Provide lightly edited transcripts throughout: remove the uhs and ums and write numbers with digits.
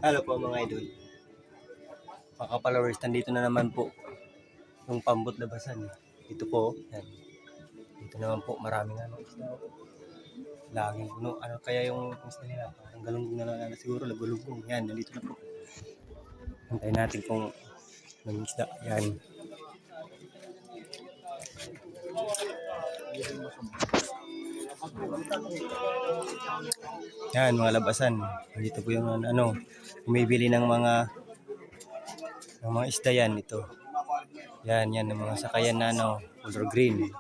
Hello po mga idol. Mga followers, nandito na naman po yung pambot labasan. Dito po, yan. Dito naman po, maraming isda. Laging puno. Ano kaya yung isda nila? Parang galunggong na siguro, nagulunggong. Yan, nandito na po. Hintayin natin kung anong isda. Yan. Yan, mga labasan. Dito po yung bumibili ng mga isda yan ito. Yan, ng mga sakayan na color green.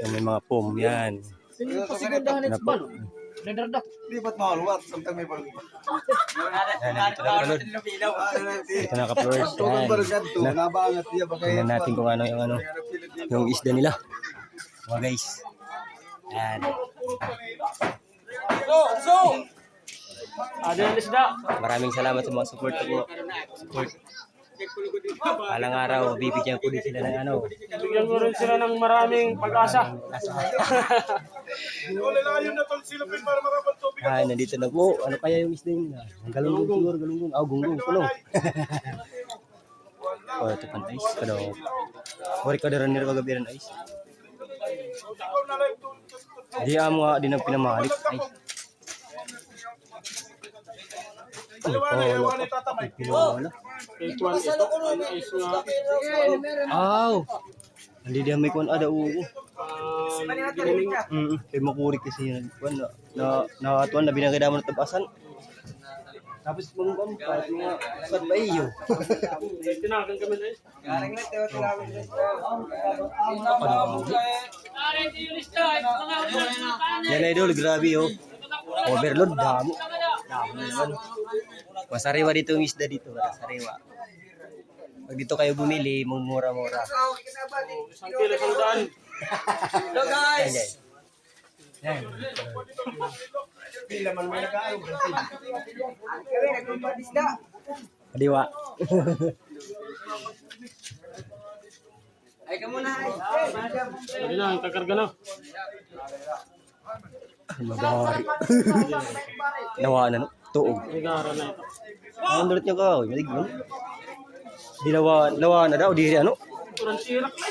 Yan, may mga pom, yan. Yan po. Di ba't mahaluwat? Samtang may balong. Yan, nandito na kalod. Ito na ka-flowers. Yan. Tingnan natin kung ano yung isda nila. Mga guys. Yan. Maraming salamat sa mga support po. Alang araw, bibigyan ko din sila ng Bigyan ko rin sila ng maraming pag-asa. Nandito na po. Ano kaya yung isda yun? Ang galunggong siguro, galunggong. Gunggong, kulong. Ito pang ice. Wari ka rin nila magabiran ice. Hindi mo nga din ang pinamahalik. Ay. Hindi dia may kuan ada ugo. Kay makuri kasi yan. Kuan na tuan na binagay mo na tabasan. Tapos mong kahit mga sad ba iyo. Tinagan kami na is. Galing na tayo tinagan. Yan idol, grabe oh. Overload damo. Masariwa dito yung isda dito, masariwa. Pag dito kayo bumili, mura-mura. Isang kilo, $100. Hello guys! Yan. Pila man may nag-aaw. Kami nagpapalisda. Kadiwa. Ay ka muna. Hindi na, kakarga na. Mabari. Nawa na tuog. Igara na ito. Ang dulot niya ka, malig mo. Di lawa na daw, diri ano? Kurang sirak na.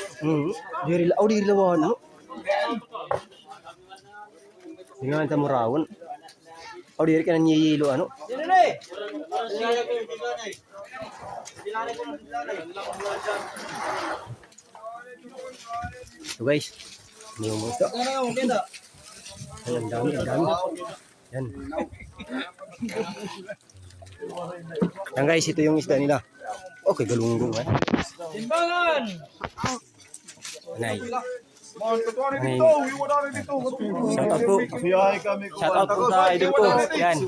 Diri lawa na. Dengan tamu rawon. Diri ka na niyilo ano? So guys, ini yung musta. Ang dami. Yan. Yan guys, ito yung isda nila. Okay, galunggong eh. Timbangan! Nay. Shout Shout out po. Shout out po sa idol ko. Yan.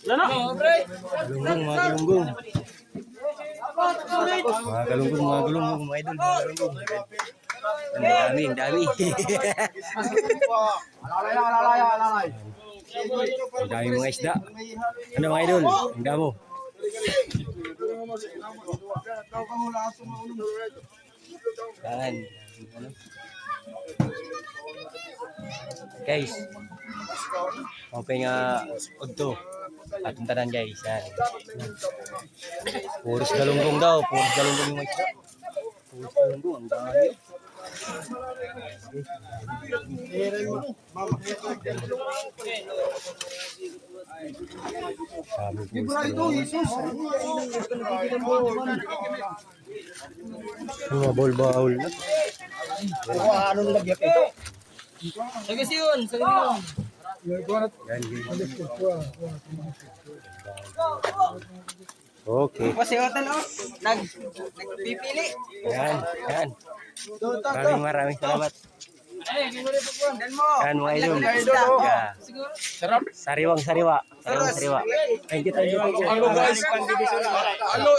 Wala na. Galunggong, mga galunggong. Mga galunggong, mga idol, mga galunggong. Ang dami. Ang dami mga isda. Ano mga idol? Ang damo. Yan. Guys. Okay nga udto. Atong tanan guys. Yan. Puros galunggong daw. Puros galunggong yung isda. Puros galunggong. Ang dami. Mga bol-baul na. Anong lagyan ito? Sagis yun. Okay. Kasi hotel nagpipili. Yan. Maraming salamat. Dan mo. Yan mga idol. Yeah. Sarap. Sariwa. Thank you. Hello guys. Hello,